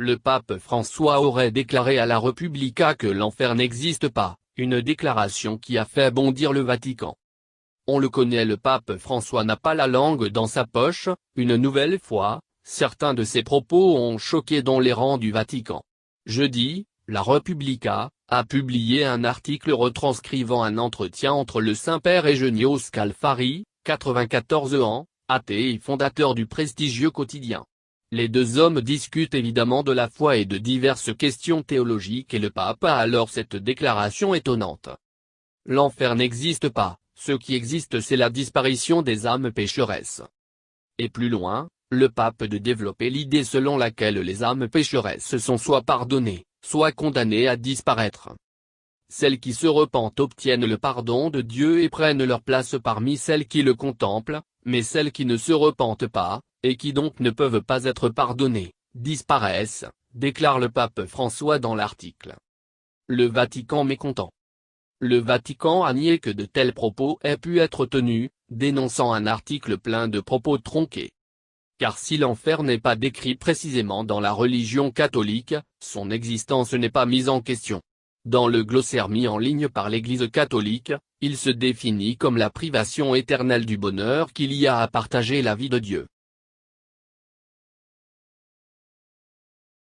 le pape François aurait déclaré à la Repubblica que l'enfer n'existe pas, une déclaration qui a fait bondir le Vatican. On le connaît, le pape François n'a pas la langue dans sa poche, une nouvelle fois, certains de ses propos ont choqué dans les rangs du Vatican. Jeudi, la Repubblica a publié un article retranscrivant un entretien entre le Saint-Père Eugenio Scalfari, 94 ans, athée et fondateur du prestigieux quotidien. Les deux hommes discutent évidemment de la foi et de diverses questions théologiques et le pape a alors cette déclaration étonnante. L'enfer n'existe pas, ce qui existe c'est la disparition des âmes pécheresses. Et plus loin, le pape de développer l'idée selon laquelle les âmes pécheresses sont soit pardonnées, soit condamnées à disparaître. Celles qui se repentent obtiennent le pardon de Dieu et prennent leur place parmi celles qui le contemplent, mais celles qui ne se repentent pas, et qui donc ne peuvent pas être pardonnées, disparaissent, déclare le pape François dans l'article. Le Vatican mécontent. Le Vatican a nié que de tels propos aient pu être tenus, dénonçant un article plein de propos tronqués. Car si l'enfer n'est pas décrit précisément dans la religion catholique, son existence n'est pas mise en question. Dans le glossaire mis en ligne par l'Église catholique, il se définit comme la privation éternelle du bonheur qu'il y a à partager la vie de Dieu.